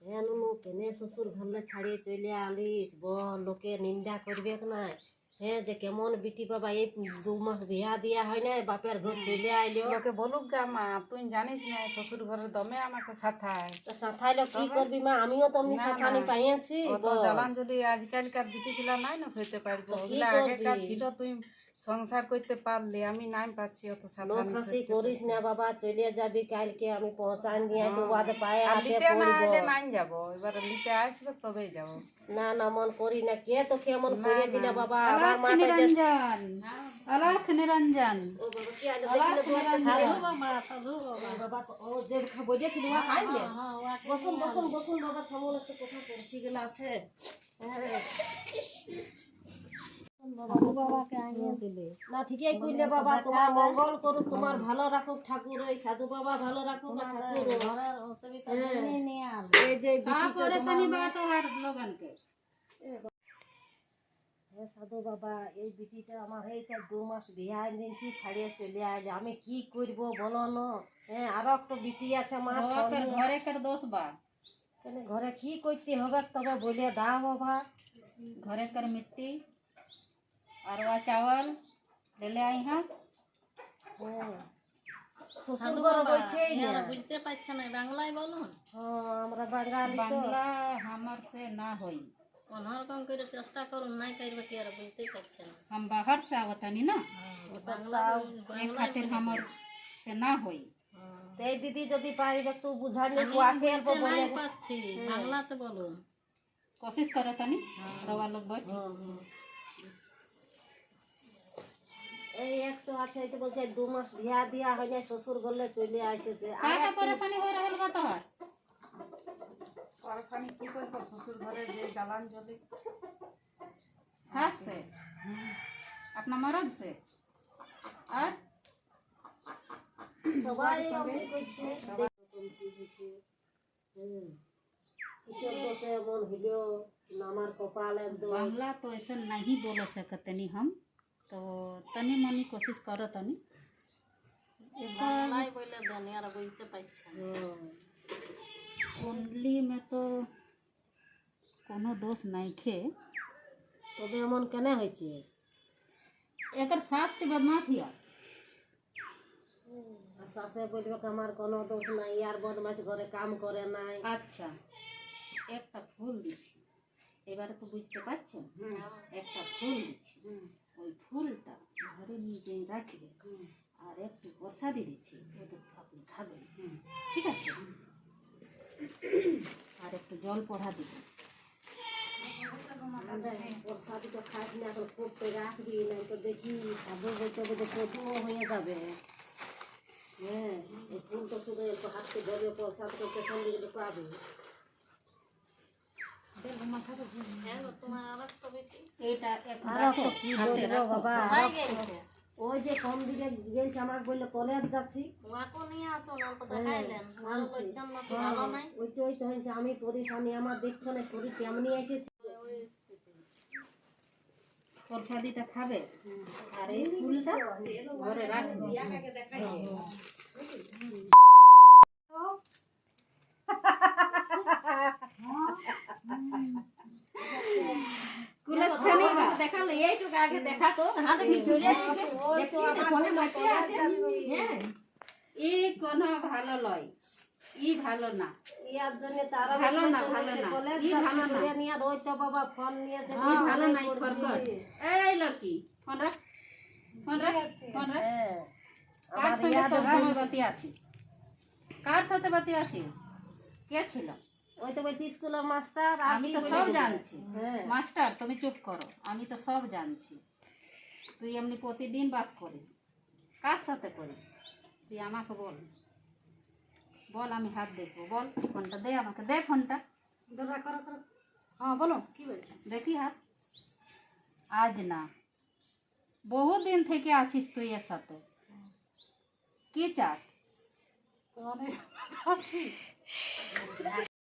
হ্যাঁ নুনু কেনে শ্বশুর ঘরে ছাড়িয়ে চলে আলিস বল লোকে নিন্দা করবে নাই। হ্যাঁ যে কেমন বিটি বাবা এই 2 মাস বিয়া দিয়া হয় না বাপের ঘর চলে আইলো। লোকে বলুক গা মা, তুই জানিস না শ্বশুর ঘরের দমে আমাকে সাথায়। তো সাথাইলো কি করবি মা, আমিও তো অমনি সাথানি পাইয়াছি। অত জ্বালান যদি আজকালকার বিটি ছিল নাই না সইতে পারবো, ওগুলা আগেকার ছিল। তুই সংসার করতে পারলে, আমি নাই পাচ্ছি অত লোক সাবধান। হাসি করিস না বাবা, চলে যাবি কালকে আমি পৌঁছান দিয়ে আসি ওয়াদে পায়ে আর হাতে লিতে না পড়ব। আইলে নাই যাবো, এবার লিতে আসবে তবেই যাবো। না না মন করি না, কে তো কেমন করে দিলে বাবা আমার আলাপ মাটা যে নিরঞ্জন, আলাপ নিরঞ্জন। ও বাবা কি আলো দেখিলে দুয়ারটা ছাড়ো বাবা। ও যে বইয়া ছিল ওয়া খাইলে বসুন বসুন বসুন বাবা, থামুন একটু কথা পড়ছি গেলা আছে। হ্যাঁ বাবাকে আনিয়ে দিলে না ঠিকই কইলে বাবা, তোমার মঙ্গল করুক, তোমার ভালো রাখুক ঠাকুর, ওই সাধু বাবা ভালো রাখুক ঠাকুর। এই যে তারপরে শনিবার তো আর লগনকে সাধু বাবা এই বিটিটা আমার এইটা 2 মাস বিয়া দিনছি ছাড়িয়ে চলে আইলে, আমি কি করব বলো না। হ্যাঁ আরো একটা বিটি আছে আমার ঘরে কার দোষ বা কেন ঘরে কি করতে হবে তবে বলে দাও বাবা। ঘরে কার মিट्टी আর ওয়া চাवल ले ले आई हां। হ্যাঁ শ্বশুর ঘর বলছেই না, বুঝতে পারছ না বাংলায় বলুন। হ্যাঁ আমরা বাঙালি তো। বাংলা আমার से ना होई, ওনার কম করে চেষ্টা করুন, নাই করবে কি আর বুঝতে পারছেন। हम बाहर से आवतनी ना, বাংলা एक खातिर हमर से ना होई। এই দিদি যদি পাইবে তো বুঝালে কুয়াকে অল্প বলে পাচ্ছি বাংলাতে বলুন, कोशिश करे तनी रवा लोग बैठ। এই এক তো আছে এই তো বলছে 2 মাস বিয়া দিয়া হয় না শ্বশুর ঘরে চলে আইসেছে। काहे परेशानी हो रहल बा तोहर? পরেশানি কি করবো, শ্বশুর ঘরে যে জ্বালান জ্বলে। सास से अपना मर्द से और সবাই আমি কইছে কিসের দোষে মন হইলো না আমার কপাল একদম। बांग्ला तो ऐसे नहीं बोल सकतनी हम, तो तनी मनी कोशिश करो तनी। বাংলায় বলে দেন আর বুঝতে পারছেন। कुंडली में तो कोनो दोष नहीं खे, তবে এমন কেন হয়েছে? एकर सास के बदमाशिया। শাশে বলবে আমার কোনো দোষ নাই, আর বদমাশ ঘরে কাম করে নাই। अच्छा একটা ফুল দিছি, এবারে তো বুঝতে পারছেন, একটা ফুল দিছি, ওই ফুলটা ঘরে নিয়ে রাখবে আর একটু প্রসাদি দিচ্ছি, ওটা আপনি খাবেন, ঠিক আছে? আর একটু জল পড়া দিবেন। প্রসাদিটা খাস না, এখন করতে রাখবি না তো দেখি সাধু বলতে বলতে কঠিন হয়ে যাবে। হ্যাঁ এই ফুলটা শুধু একটু হাতকে ধরে প্রসাদ করতে সঙ্গে গেলে পাবে। এইটা একটু আর রাখো, কি হাতে বলবো রাখো। বাবা, ওই যে কম দিকে গেছে আমার বললে কলেজ যাচ্ছি ওই তো হয়েছে। আমি পরিশানি, আমার দেখছো না শরীর কেমনি এসেছে। প্রসাদিটা খাবে আর এই ফুলটা ঘরে রাখবে। দেখালে এইটুকু আগে দেখাতো কি চলে ই কোনো ভালো লয়, ই ভালো না, ইয়ার জন্য তারা ভালো না, ভালো না, ই ভালো না, নিয়ে রইতো বাবা ফোন নিয়ে ই ভালো নাই। ফরকট এই লড়কি ফোন রাখ, ফোন রাখ, ফোন রাখ। কার সঙ্গে সব সময় বাতি আছিস? কার সাথে বাতি আছিস? কে ছিল? ওই তো বলছি স্কুলের মাস্টার। আমি তো সব জানছি মাস্টার, তুমি চুপ করো, আমি তো সব জানছি। তুই এমনি প্রতিদিন বাত করিস, কার সাথে করিস তুই আমাকে বল, বল আমি হাত দেখবো, বল ফোনটা দে আমাকে, দে ফোনটা। হ্যাঁ বলো কি বলছি দেখি হাত। আজ না, বহু দিন থেকে আছিস তুই এর সাথে, কি চাস?